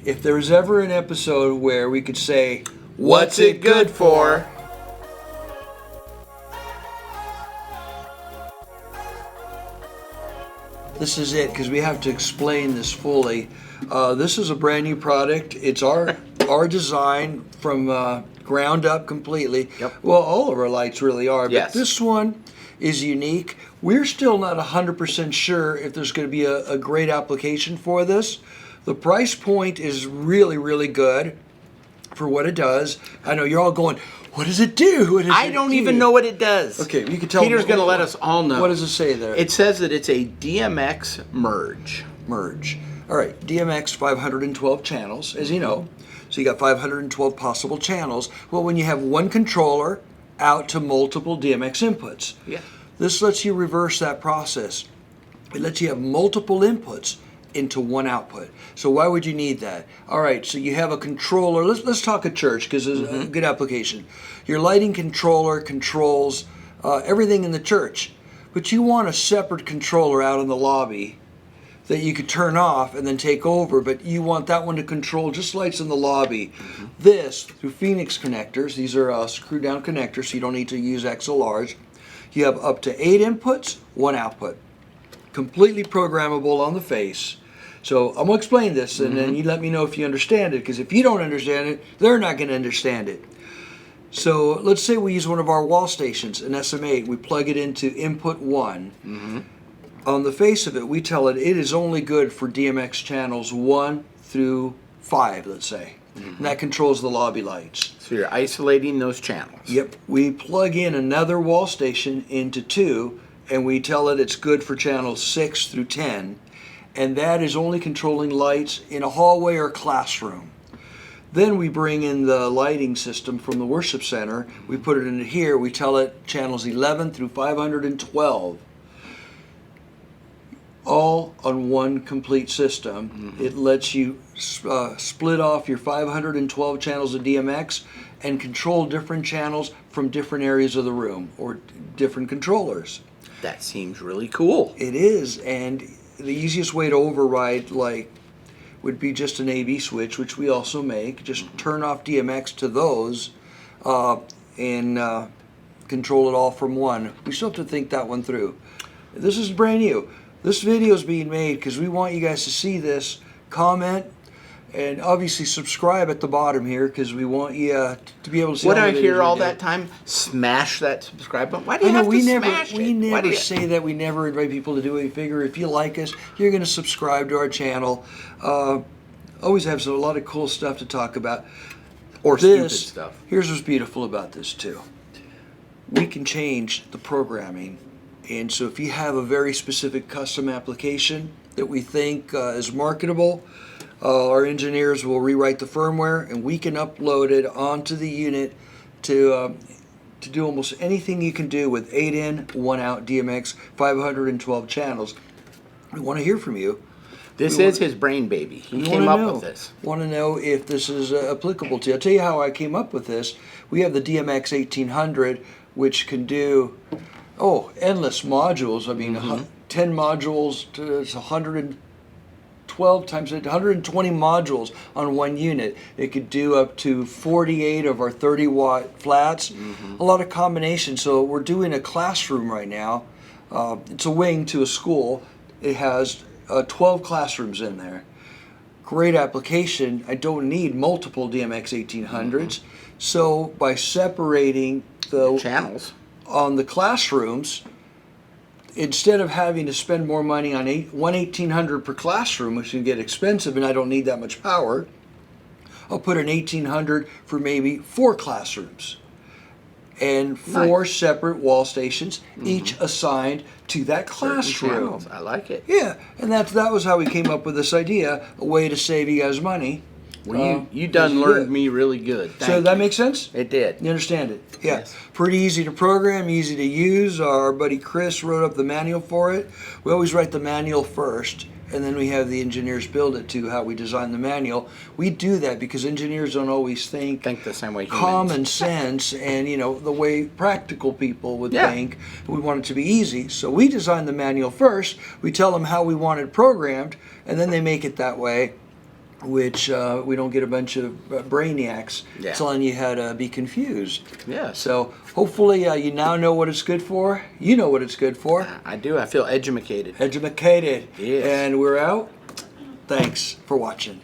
if there's ever an episode where we could say, What's it good for? This is it, because we have to explain this fully. This is a brand new product. It's our design from ground up completely. Yep. Well, all of our lights really are, Yes. but this one is unique. We're still not 100% sure if there's going to be a great application for this. The price point is really, really good for what it does. I know you're all going, what does it do? I don't even know what it does. Okay, you can tell. Peter's going to let us all know. What does it say there? It says that it's a DMX merge. All right, DMX 512 channels, as you know. So you got 512 possible channels. Well, when you have one controller out to multiple DMX inputs. Yeah. This lets you reverse that process. It lets you have multiple inputs into one output. So why would you need that? All right, so you have a controller. Let's talk a church, because it's a good application. Your lighting controller controls everything in the church, but you want a separate controller out in the lobby that you could turn off and then take over, but you want that one to control just lights in the lobby. This, through Phoenix connectors, these are screw down connectors, so you don't need to use XLRs. You have up to 8 inputs, 1 output. Completely programmable on the face. So I'm going to explain this, and then you let me know if you understand it, because if you don't understand it, they're not going to understand it. So let's say we use one of our wall stations, an SM8. We plug it into input 1. On the face of it, we tell it is only good for DMX channels 1 through 5, let's say. And that controls the lobby lights. So you're isolating those channels. Yep. We plug in another wall station into 2, and we tell it it's good for channels 6 through 10. And that is only controlling lights in a hallway or classroom. Then we bring in the lighting system from the worship center. We put it in here. We tell it channels 11 through 512. All on one complete system. It lets you split off your 512 channels of DMX and control different channels from different areas of the room or different controllers. That seems really cool. It is, and the easiest way to override would be just an AV switch, which we also make. Just turn off DMX to those and control it all from one. We still have to think that one through. This is brand new. This video is being made because we want you guys to see this, comment, and obviously subscribe at the bottom here, because we want you to be able to see What all I the hear videos all we do. that time, smash that subscribe button. Why do you I know have we to never smash we it? never say that. We never invite people to do it. We figure if you like us, you're going to subscribe to our channel. Always have a lot of cool stuff to talk about. Or stupid stuff. Here's what's beautiful about this too. We can change the programming, and so if you have a very specific custom application that we think is marketable, our engineers will rewrite the firmware, and we can upload it onto the unit to do almost anything you can do with 8 in, 1 out DMX, 512 channels. We want to hear from you. This is his brain baby. He came up with this. Want to know if this is applicable to you. I'll tell you how I came up with this. We have the DMX 1800, which can do endless modules. I mean, 10 modules to 112 times 120 modules on one unit. It could do up to 48 of our 30-watt flats. A lot of combinations. So we're doing a classroom right now. It's a wing to a school. It has 12 classrooms in there. Great application. I don't need multiple DMX 1800s. So by separating the channels on the classrooms, instead of having to spend more money on one 1800 per classroom, which can get expensive and I don't need that much power, I'll put an 1800 for maybe 4 classrooms and 4 separate wall stations, each assigned to that classroom. I like it. Yeah, and that was how we came up with this idea, a way to save you guys money. Well, you done learned me really good. So that makes sense? It did. You understand it? Yeah. Yes. Pretty easy to program, easy to use. Our buddy Chris wrote up the manual for it. We always write the manual first, and then we have the engineers build it to how we design the manual. We do that because engineers don't always think the same way humans. Common sense and, the way practical people would think. We want it to be easy. So we design the manual first. We tell them how we want it programmed, and then they make it that way. which we don't get a bunch of brainiacs telling you how to be confused. Yeah. So hopefully you now know what it's good for. You know what it's good for. I do. I feel edumacated. Edumacated. Yes. And we're out. Thanks for watching.